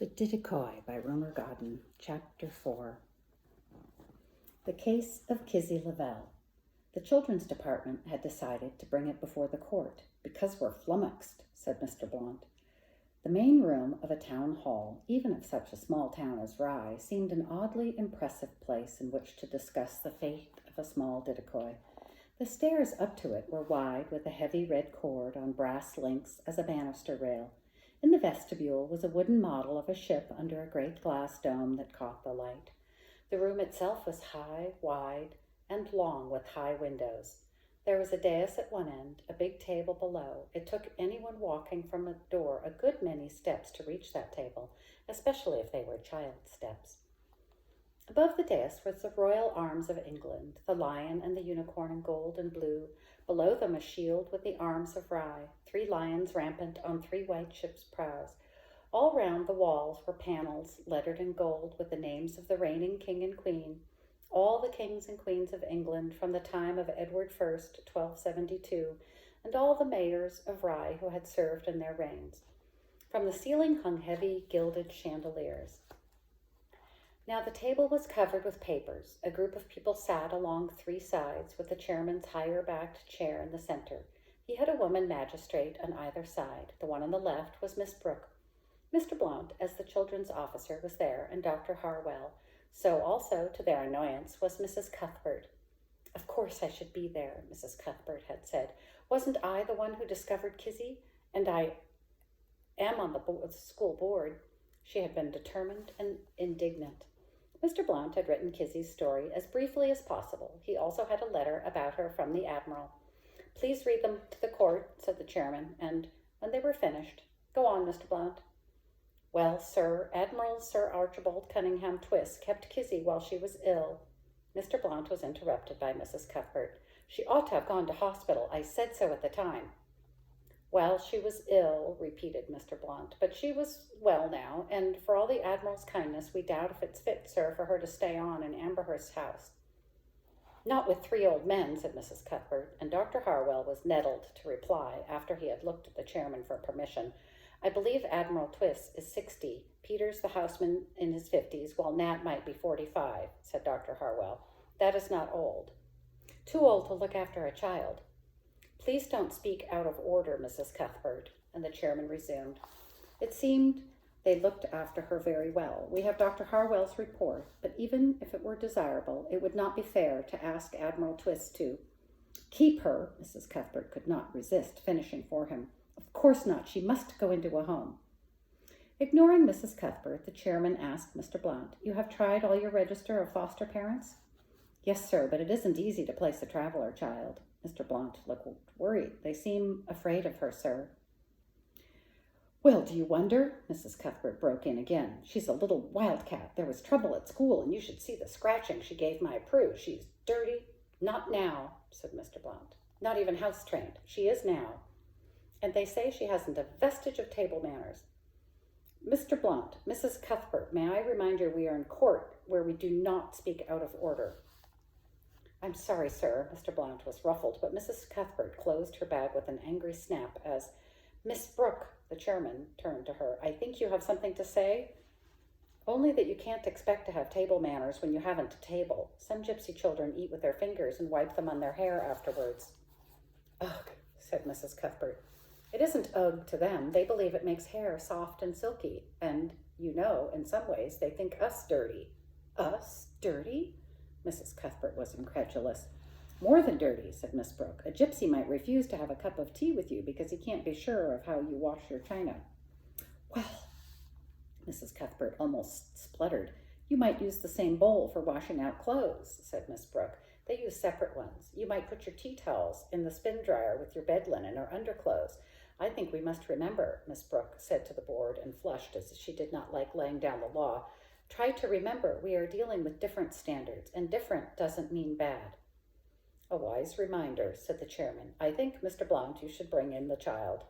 The Diddakoi by Rumer Goden, Chapter 4. The Case of Kizzy Lavelle. The children's department had decided to bring it before the court, because we're flummoxed, said Mr. Blount. The main room of a town hall, even of such a small town as Rye, seemed an oddly impressive place in which to discuss the fate of a small Diddakoi. The stairs up to it were wide, with a heavy red cord on brass links as a banister rail. In the vestibule was a wooden model of a ship under a great glass dome that caught the light. The room itself was high, wide, and long, with high windows. There was a dais at one end, a big table below. It took anyone walking from a door a good many steps to reach that table, especially if they were child steps. Above the dais was the royal arms of England, the lion and the unicorn in gold and blue. Below them a shield with the arms of Rye, 3 lions rampant on 3 white ships' prows. All round the walls were panels lettered in gold with the names of the reigning king and queen, all the kings and queens of England from the time of Edward I, 1272, and all the mayors of Rye who had served in their reigns. From the ceiling hung heavy gilded chandeliers. Now the table was covered with papers. A group of people sat along 3 sides, with the chairman's higher-backed chair in the center. He had a woman magistrate on either side. The one on the left was Miss Brooke. Mr. Blount, as the children's officer, was there, and Dr. Harwell. So also, to their annoyance, was Mrs. Cuthbert. "Of course I should be there," Mrs. Cuthbert had said. "Wasn't I the one who discovered Kizzy? And I am on the school board." She had been determined and indignant. Mr. Blount had written Kizzy's story as briefly as possible. He also had a letter about her from the Admiral. "Please read them to the court," said the chairman, and when they were finished, "Go on, Mr. Blount." "Well, sir, Admiral Sir Archibald Cunningham Twist kept Kizzy while she was ill." Mr. Blount was interrupted by Mrs. Cuthbert. "She ought to have gone to hospital. I said so at the time." "Well, she was ill," repeated Mr. Blount, "but she was well now, and for all the Admiral's kindness, we doubt if it's fit, sir, for her to stay on in Amberhurst House." "Not with 3 old men," said Mrs. Cuthbert, and Dr. Harwell was nettled to reply, after he had looked at the chairman for permission. "I believe Admiral Twist is 60, Peters the houseman in his 50s, while Nat might be 45, said Dr. Harwell. "That is not old. Too old to look after a child." "Please don't speak out of order, Mrs. Cuthbert," and the chairman resumed. "It seemed they looked after her very well. We have Dr. Harwell's report, but even if it were desirable, it would not be fair to ask Admiral Twist to keep her." Mrs. Cuthbert could not resist finishing for him. "Of course not. She must go into a home." Ignoring Mrs. Cuthbert, the chairman asked Mr. Blount, "You have tried all your register of foster parents?" "Yes, sir, but it isn't easy to place a traveler child." Mr. Blount looked worried. "They seem afraid of her, sir." "Well, do you wonder?" Mrs. Cuthbert broke in again. "She's a little wildcat. There was trouble at school, and you should see the scratching she gave my Prue. She's dirty." "Not now," said Mr. Blount. "Not even house-trained. She is now. And they say she hasn't a vestige of table manners." "Mr. Blount, Mrs. Cuthbert, may I remind you we are in court, where we do not speak out of order." "I'm sorry, sir." Mr. Blount was ruffled, but Mrs. Cuthbert closed her bag with an angry snap as Miss Brooke, the chairman, turned to her. "I think you have something to say?" "Only that you can't expect to have table manners when you haven't a table. Some gypsy children eat with their fingers and wipe them on their hair afterwards." "Ugh," said Mrs. Cuthbert. "It isn't ugh to them. They believe it makes hair soft and silky, and, you know, in some ways they think us dirty." "Us dirty?" Mrs. Cuthbert was incredulous. "More than dirty," said Miss Brooke. "A gypsy might refuse to have a cup of tea with you because he can't be sure of how you wash your china." "Well," Mrs. Cuthbert almost spluttered, "you might use the same bowl for washing out clothes," said Miss Brooke. "They use separate ones. You might put your tea towels in the spin dryer with your bed linen or underclothes. I think we must remember," Miss Brooke said to the board, and flushed as she did not like laying down the law. "Try to remember we are dealing with different standards, and different doesn't mean bad." "A wise reminder," said the chairman. "I think, Mr. Blount, you should bring in the child."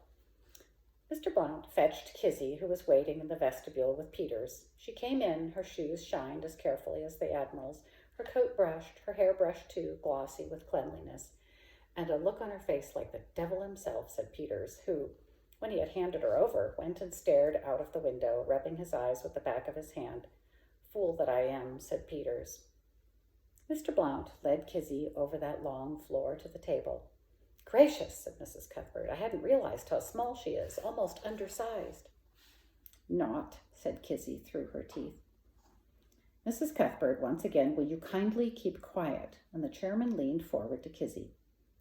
Mr. Blount fetched Kizzy, who was waiting in the vestibule with Peters. She came in, her shoes shined as carefully as the Admiral's, her coat brushed, her hair brushed too, glossy with cleanliness, and a look on her face like the devil himself, said Peters, who, when he had handed her over, went and stared out of the window, rubbing his eyes with the back of his hand. "Fool that I am," said Peters. Mr. Blount led Kizzy over that long floor to the table. "Gracious," said Mrs. Cuthbert, "I hadn't realized how small she is, almost undersized." "Not," said Kizzy through her teeth. "Mrs. Cuthbert, once again, will you kindly keep quiet?" And the chairman leaned forward to Kizzy.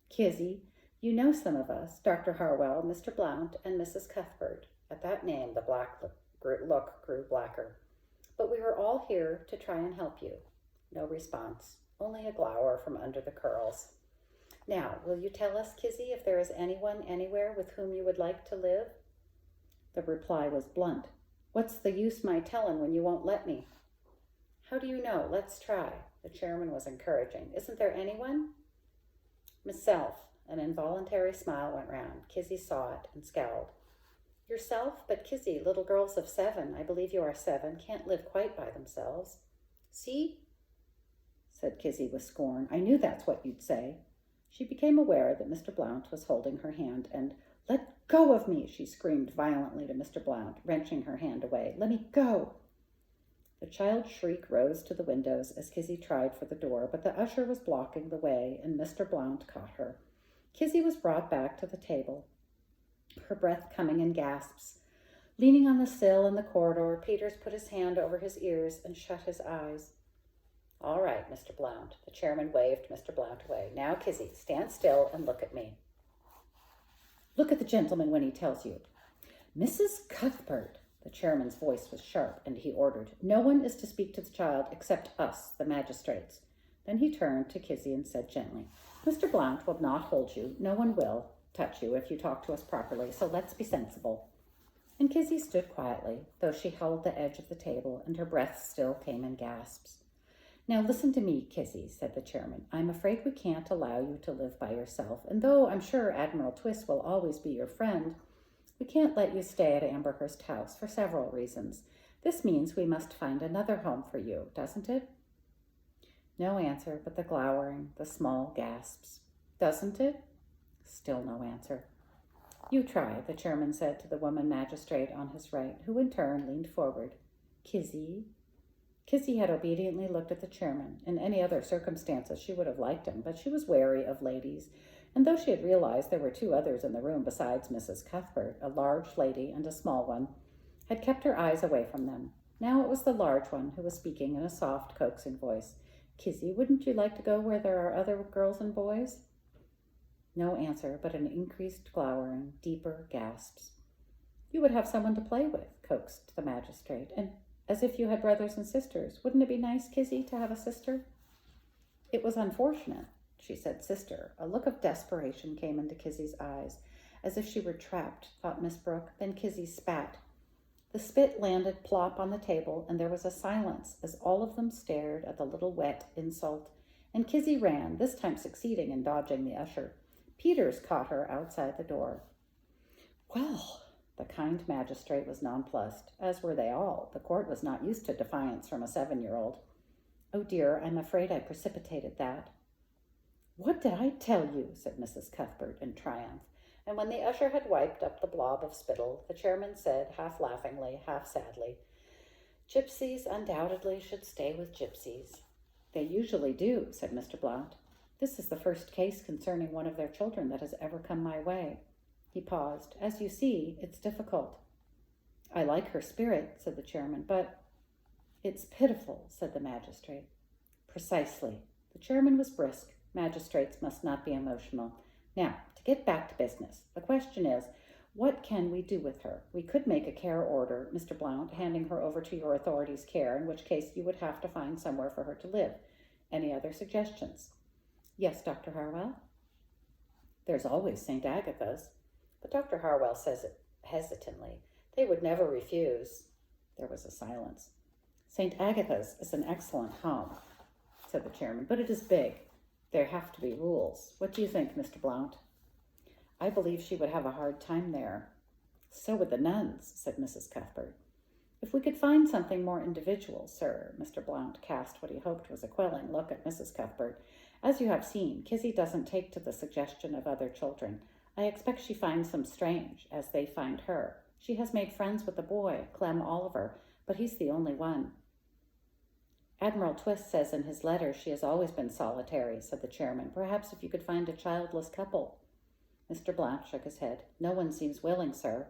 "Kizzy, you know some of us, Dr. Harwell, Mr. Blount, and Mrs. Cuthbert." At that name, the black look grew blacker. "But we are all here to try and help you." No response, only a glower from under the curls. "Now, will you tell us, Kizzy, if there is anyone anywhere with whom you would like to live?" The reply was blunt. "What's the use my tellin' when you won't let me?" "How do you know? Let's try." The chairman was encouraging. "Isn't there anyone?" "Myself." An involuntary smile went round. Kizzy saw it and scowled. "Yourself? But Kizzy, little girls of 7, I believe you are 7, can't live quite by themselves." "See?" said Kizzy with scorn. "I knew that's what you'd say." She became aware that Mr. Blount was holding her hand, and "Let go of me!" she screamed violently to Mr. Blount, wrenching her hand away. "Let me go!" The child's shriek rose to the windows as Kizzy tried for the door, but the usher was blocking the way, and Mr. Blount caught her. Kizzy was brought back to the table, her breath coming in gasps. Leaning on the sill in the corridor, Peters put his hand over his ears and shut his eyes. "All right, Mr. Blount." The chairman waved Mr. Blount away. "Now, Kizzy, stand still and look at me." "Look at the gentleman when he tells you." "Mrs. Cuthbert." The chairman's voice was sharp, and he ordered, "No one is to speak to the child except us, the magistrates." Then he turned to Kizzy and said gently, "Mr. Blount will not hold you. No one will touch you if you talk to us properly, so let's be sensible." And Kizzy stood quietly, though she held the edge of the table, and her breath still came in gasps. "Now listen to me, Kizzy," said the chairman. "I'm afraid we can't allow you to live by yourself, and though I'm sure Admiral Twist will always be your friend, we can't let you stay at Amberhurst House for several reasons. This means we must find another home for you, doesn't it?" No answer but the glowering, the small gasps. "Doesn't it?" Still no answer. "You try," the chairman said to the woman magistrate on his right, who in turn leaned forward. "Kizzy?" Kizzy had obediently looked at the chairman. In any other circumstances she would have liked him, but she was wary of ladies, and though she had realized there were 2 others in the room besides Mrs. Cuthbert, a large lady and a small one, had kept her eyes away from them. Now it was the large one who was speaking in a soft, coaxing voice. "Kizzy, wouldn't you like to go where there are other girls and boys?" No answer but an increased glowering, deeper gasps. "You would have someone to play with," coaxed the magistrate, "and as if you had brothers and sisters. Wouldn't it be nice, Kizzy, to have a sister?" "It was unfortunate," she said. "Sister." A look of desperation came into Kizzy's eyes, as if she were trapped, thought Miss Brooke. Then Kizzy spat. The spit landed plop on the table, and there was a silence as all of them stared at the little wet insult, and Kizzy ran, this time succeeding in dodging the usher. Peters caught her outside the door. "Well," the kind magistrate was nonplussed, as were they all. The court was not used to defiance from a 7-year-old. "Oh dear, I'm afraid I precipitated that." "What did I tell you?" said Mrs. Cuthbert in triumph. And when the usher had wiped up the blob of spittle, the chairman said, half laughingly, half sadly, "Gypsies undoubtedly should stay with gypsies." "They usually do," said Mr. Blount. "This is the first case concerning one of their children that has ever come my way." He paused. "As you see, it's difficult." "I like her spirit," said the chairman, "but—" "It's pitiful," said the magistrate. "Precisely." The chairman was brisk. Magistrates must not be emotional. "Now, to get back to business. The question is, what can we do with her? We could make a care order, Mr. Blount, handing her over to your authorities' care, in which case you would have to find somewhere for her to live. Any other suggestions?" "Yes, Dr. Harwell?" "There's always St. Agatha's." But Dr. Harwell says it hesitantly. "They would never refuse." There was a silence. "St. Agatha's is an excellent home," said the chairman, "but it is big. There have to be rules. What do you think, Mr. Blount?" "I believe she would have a hard time there." "So would the nuns," said Mrs. Cuthbert. "If we could find something more individual, sir." Mr. Blount cast what he hoped was a quelling look at Mrs. Cuthbert. "As you have seen, Kizzy doesn't take to the suggestion of other children. I expect she finds them strange, as they find her. She has made friends with the boy, Clem Oliver, but he's the only one. Admiral Twist says in his letter she has always been solitary, said the chairman. Perhaps if you could find a childless couple. Mr. Blount shook his head. No one seems willing, sir.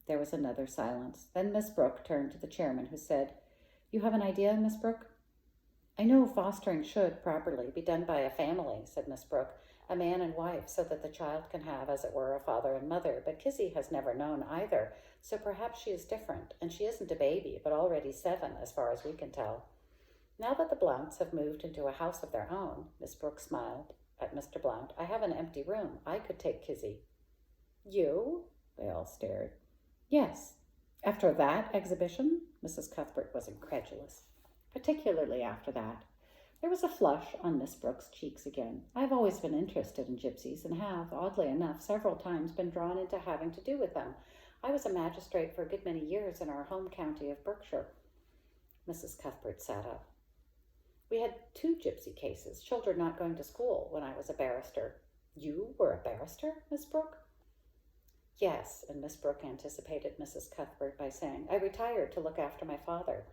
There was another silence. Then Miss Brooke turned to the chairman, who said, You have an idea, Miss Brooke? I know fostering should, properly, be done by a family, said Miss Brooke, a man and wife, so that the child can have, as it were, a father and mother. But Kizzy has never known either, so perhaps she is different, and she isn't a baby, but already 7, as far as we can tell. Now that the Blounts have moved into a house of their own, Miss Brooke smiled at Mr. Blount, I have an empty room. I could take Kizzy. You? They all stared. Yes. After that exhibition? Mrs. Cuthbert was incredulous. Particularly after that. There was a flush on Miss Brooke's cheeks again. I've always been interested in gypsies and have, oddly enough, several times been drawn into having to do with them. I was a magistrate for a good many years in our home county of Berkshire. Mrs. Cuthbert sat up. We had 2 gypsy cases, children not going to school, when I was a barrister. You were a barrister, Miss Brooke? Yes, and Miss Brooke anticipated Mrs. Cuthbert by saying, I retired to look after my father.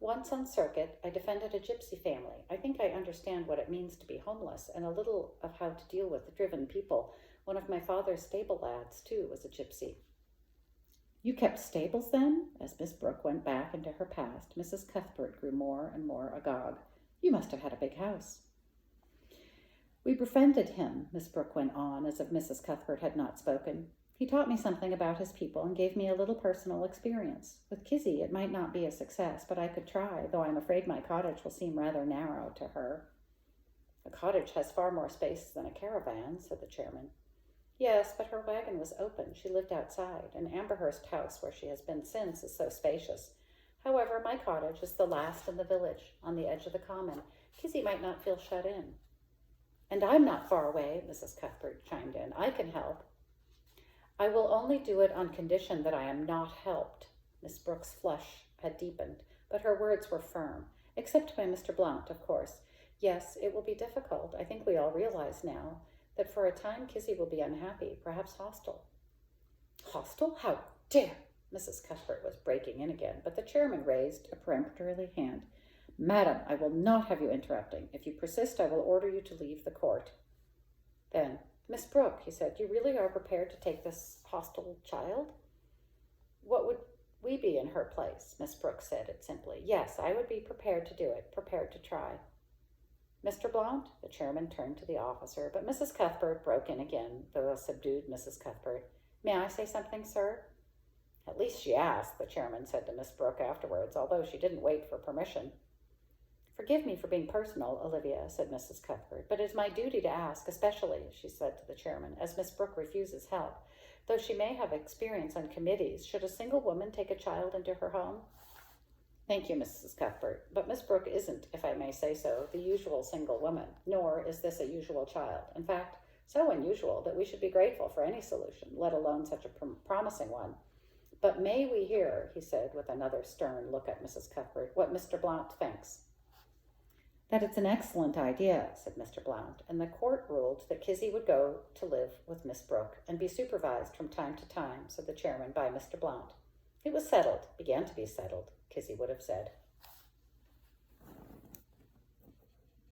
Once on circuit, I defended a gypsy family. I think I understand what it means to be homeless and a little of how to deal with driven people. One of my father's stable lads, too, was a gypsy. You kept stables, then? As Miss Brooke went back into her past, Mrs. Cuthbert grew more and more agog. You must have had a big house. We befriended him, Miss Brooke went on, as if Mrs. Cuthbert had not spoken. He taught me something about his people and gave me a little personal experience. With Kizzy, it might not be a success, but I could try, though I'm afraid my cottage will seem rather narrow to her. A cottage has far more space than a caravan, said the chairman. Yes, but her wagon was open. She lived outside. An Amberhurst house, where she has been since, is so spacious. However, my cottage is the last in the village, on the edge of the common. Kizzy might not feel shut in. And I'm not far away, Mrs. Cuthbert chimed in. I can help. I will only do it on condition that I am not helped. Miss Brooke's flush had deepened, but her words were firm. Except by Mr. Blount, of course. Yes, it will be difficult. I think we all realize now that for a time Kizzy will be unhappy, perhaps hostile. Hostile? How dare! Mrs. Cuthbert was breaking in again, but the chairman raised a peremptory hand. Madam, I will not have you interrupting. If you persist, I will order you to leave the court. Then, Miss Brooke, he said, you really are prepared to take this hostile child? What would we be in her place? Miss Brooke said it simply. Yes, I would be prepared to do it, prepared to try. Mr. Blount, the chairman turned to the officer, but Mrs. Cuthbert broke in again, though a subdued Mrs. Cuthbert. May I say something, sir? At least she asked, the chairman said to Miss Brooke afterwards, although she didn't wait for permission. Forgive me for being personal, Olivia, said Mrs. Cuthbert, but it is my duty to ask, especially, she said to the chairman, as Miss Brooke refuses help. Though she may have experience on committees, should a single woman take a child into her home? Thank you, Mrs. Cuthbert, but Miss Brooke isn't, if I may say so, the usual single woman, nor is this a usual child. In fact, so unusual that we should be grateful for any solution, let alone such a promising one. But may we hear, he said with another stern look at Mrs. Cuthbert, what Mr. Blount thinks? That it's an excellent idea, said Mr. Blount, and the court ruled that Kizzy would go to live with Miss Brooke and be supervised from time to time, said the chairman, by Mr. Blount. It was settled, began to be settled, Kizzy would have said.